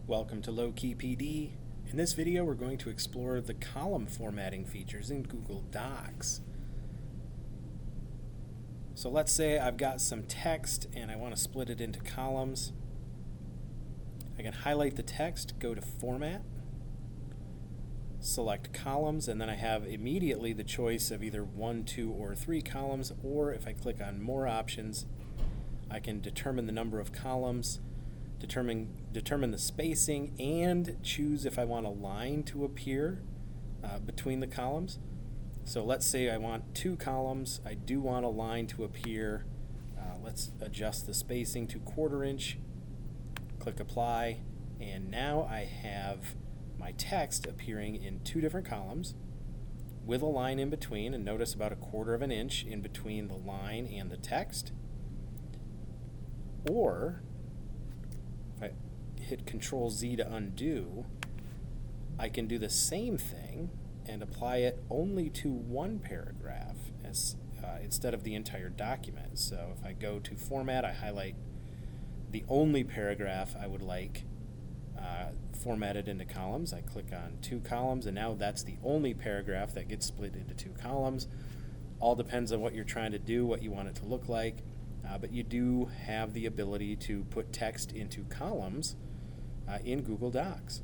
Welcome to Low Key PD. In this video, we're going to explore the column formatting features in Google Docs. So let's say I've got some text and I want to split it into columns. I can highlight the text, go to Format, select Columns, and then I have immediately the choice of either 1, 2, or 3 columns, or if I click on More Options, I can determine the number of columns, determine the spacing, and choose if I want a line to appear between the columns. So let's say I want 2 columns. I do want a line to appear. Let's adjust the spacing to 1/4 inch. Click Apply, and now I have my text appearing in 2 different columns with a line in between, and notice about 1/4 inch in between the line and the text. Or if I hit Control Z to undo, I can do the same thing and apply it only to one paragraph instead of the entire document. So if I go to Format, I highlight the only paragraph I would like formatted into columns. I click on 2 columns, and now that's the only paragraph that gets split into 2 columns. All depends on what you're trying to do, what you want it to look like. But you do have the ability to put text into columns in Google Docs.